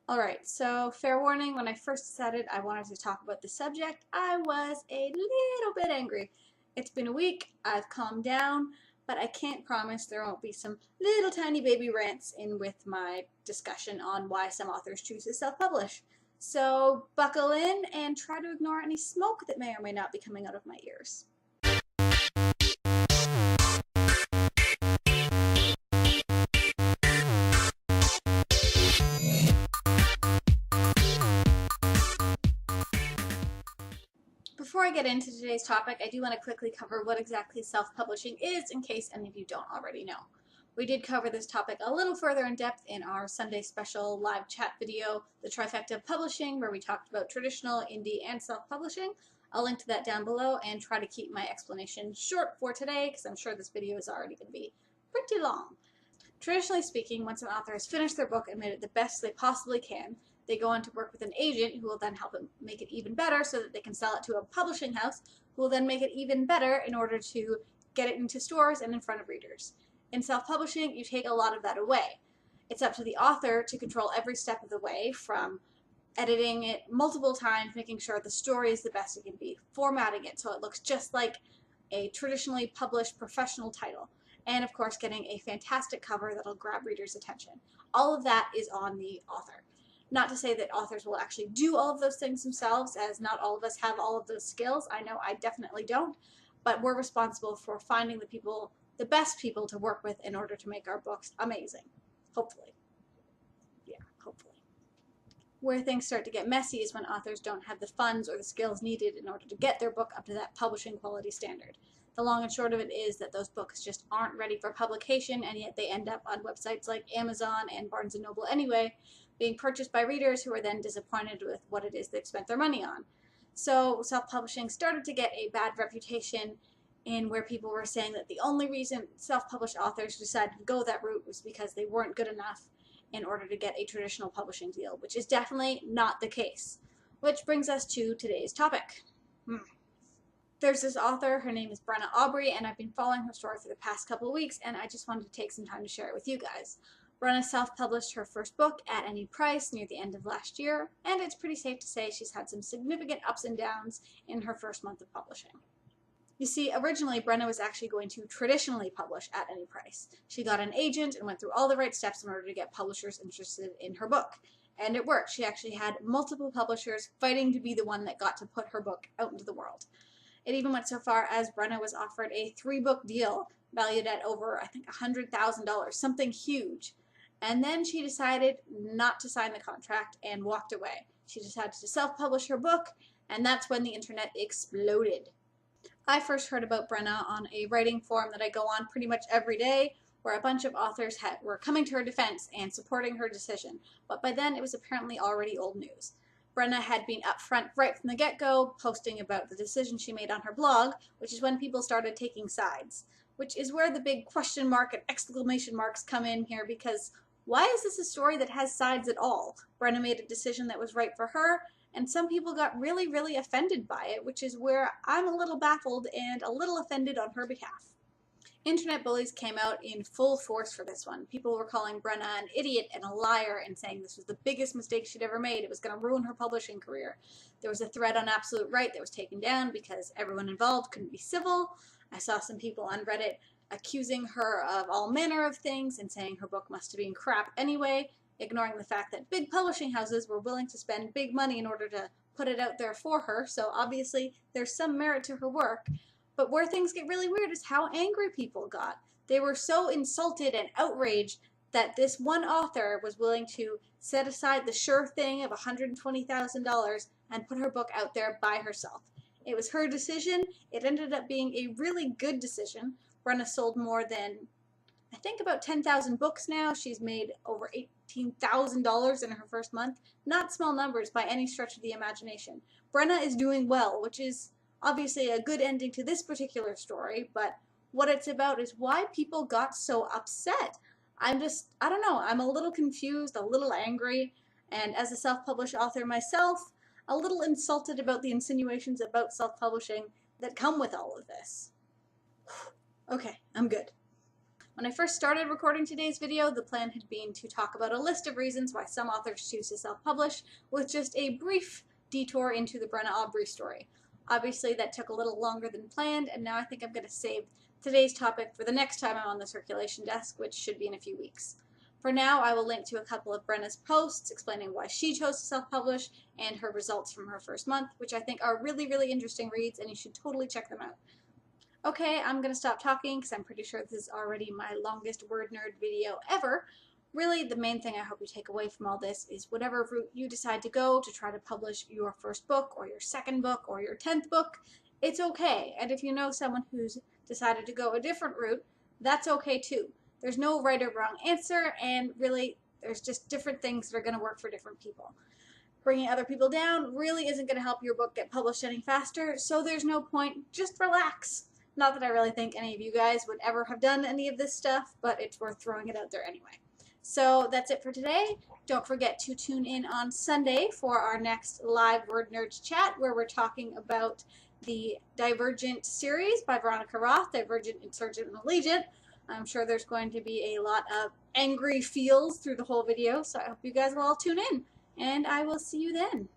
Alright, so fair warning, when I first decided I wanted to talk about the subject, I was a little bit angry. It's been a week, I've calmed down, but I can't promise there won't be some little tiny baby rants in with my discussion on why some authors choose to self-publish. So buckle in and try to ignore any smoke that may or may not be coming out of my ears. Before I get into today's topic, I do want to quickly cover what exactly self-publishing is in case any of you don't already know. We did cover this topic a little further in depth in our Sunday special live chat video, The Trifecta of Publishing, where we talked about traditional, indie, and self-publishing. I'll link to that down below and try to keep my explanation short for today because I'm sure this video is already going to be pretty long. Traditionally speaking, once an author has finished their book and made it the best they possibly can, they go on to work with an agent who will then help them make it even better so that they can sell it to a publishing house who will then make it even better in order to get it into stores and in front of readers. In self-publishing, you take a lot of that away. It's up to the author to control every step of the way, from editing it multiple times, making sure the story is the best it can be, formatting it so it looks just like a traditionally published professional title, and of course getting a fantastic cover that'll grab readers' attention. All of that is on the author. Not to say that authors will actually do all of those things themselves, as not all of us have all of those skills. I know I definitely don't, but we're responsible for finding the people, the best people to work with in order to make our books amazing. Hopefully. Yeah, hopefully. Where things start to get messy is when authors don't have the funds or the skills needed in order to get their book up to that publishing quality standard. The long and short of it is that those books just aren't ready for publication, and yet they end up on websites like Amazon and Barnes & Noble anyway, being purchased by readers who are then disappointed with what it is they've spent their money on. So self-publishing started to get a bad reputation in where people were saying that the only reason self-published authors decided to go that route was because they weren't good enough in order to get a traditional publishing deal, which is definitely not the case. Which brings us to today's topic. There's this author, her name is Brenna Aubrey, and I've been following her story for the past couple of weeks, and I just wanted to take some time to share it with you guys. Brenna self-published her first book at any price near the end of last year, and it's pretty safe to say she's had some significant ups and downs in her first month of publishing. You see, originally Brenna was actually going to traditionally publish at any price. She got an agent and went through all the right steps in order to get publishers interested in her book. And it worked. She actually had multiple publishers fighting to be the one that got to put her book out into the world. It even went so far as Brenna was offered a 3-book deal valued at over, I think, $100,000, something huge. And then she decided not to sign the contract and walked away. She decided to self-publish her book, and that's when the internet exploded. I first heard about Brenna on a writing forum that I go on pretty much every day, where a bunch of authors were coming to her defense and supporting her decision, but by then it was apparently already old news. Brenna had been upfront right from the get-go, posting about the decision she made on her blog, which is when people started taking sides, which is where the big question mark and exclamation marks come in here, because why is this a story that has sides at all? Brenna made a decision that was right for her, and some people got really, really offended by it, which is where I'm a little baffled and a little offended on her behalf. Internet bullies came out in full force for this one. People were calling Brenna an idiot and a liar and saying this was the biggest mistake she'd ever made. It was going to ruin her publishing career. There was a thread on Absolute Right that was taken down because everyone involved couldn't be civil. I saw some people on Reddit accusing her of all manner of things and saying her book must have been crap anyway, ignoring the fact that big publishing houses were willing to spend big money in order to put it out there for her, so obviously there's some merit to her work. But where things get really weird is how angry people got. They were so insulted and outraged that this one author was willing to set aside the sure thing of $120,000 and put her book out there by herself. It was her decision. It ended up being a really good decision. Brenna sold more than, I think, about 10,000 books now. She's made over $18,000 in her first month. Not small numbers by any stretch of the imagination. Brenna is doing well, which is obviously a good ending to this particular story, but what it's about is why people got so upset. I don't know, I'm a little confused, a little angry, and as a self-published author myself, a little insulted about the insinuations about self-publishing that come with all of this. Okay, I'm good. When I first started recording today's video, the plan had been to talk about a list of reasons why some authors choose to self-publish, with just a brief detour into the Brenna Aubrey story. Obviously, that took a little longer than planned, and now I think I'm going to save today's topic for the next time I'm on the circulation desk, which should be in a few weeks. For now, I will link to a couple of Brenna's posts explaining why she chose to self-publish and her results from her first month, which I think are really, really interesting reads, and you should totally check them out. Okay, I'm going to stop talking because I'm pretty sure this is already my longest word nerd video ever. Really, the main thing I hope you take away from all this is whatever route you decide to go to try to publish your first book or your second book or your 10th book, it's okay. And if you know someone who's decided to go a different route, that's okay too. There's no right or wrong answer, and really, there's just different things that are going to work for different people. Bringing other people down really isn't going to help your book get published any faster, so there's no point. Just relax. Not that I really think any of you guys would ever have done any of this stuff, but it's worth throwing it out there anyway. So that's it for today. Don't forget to tune in on Sunday for our next live Word Nerds chat, where we're talking about the Divergent series by Veronica Roth, Divergent, Insurgent, and Allegiant. I'm sure there's going to be a lot of angry feels through the whole video, so I hope you guys will all tune in, and I will see you then.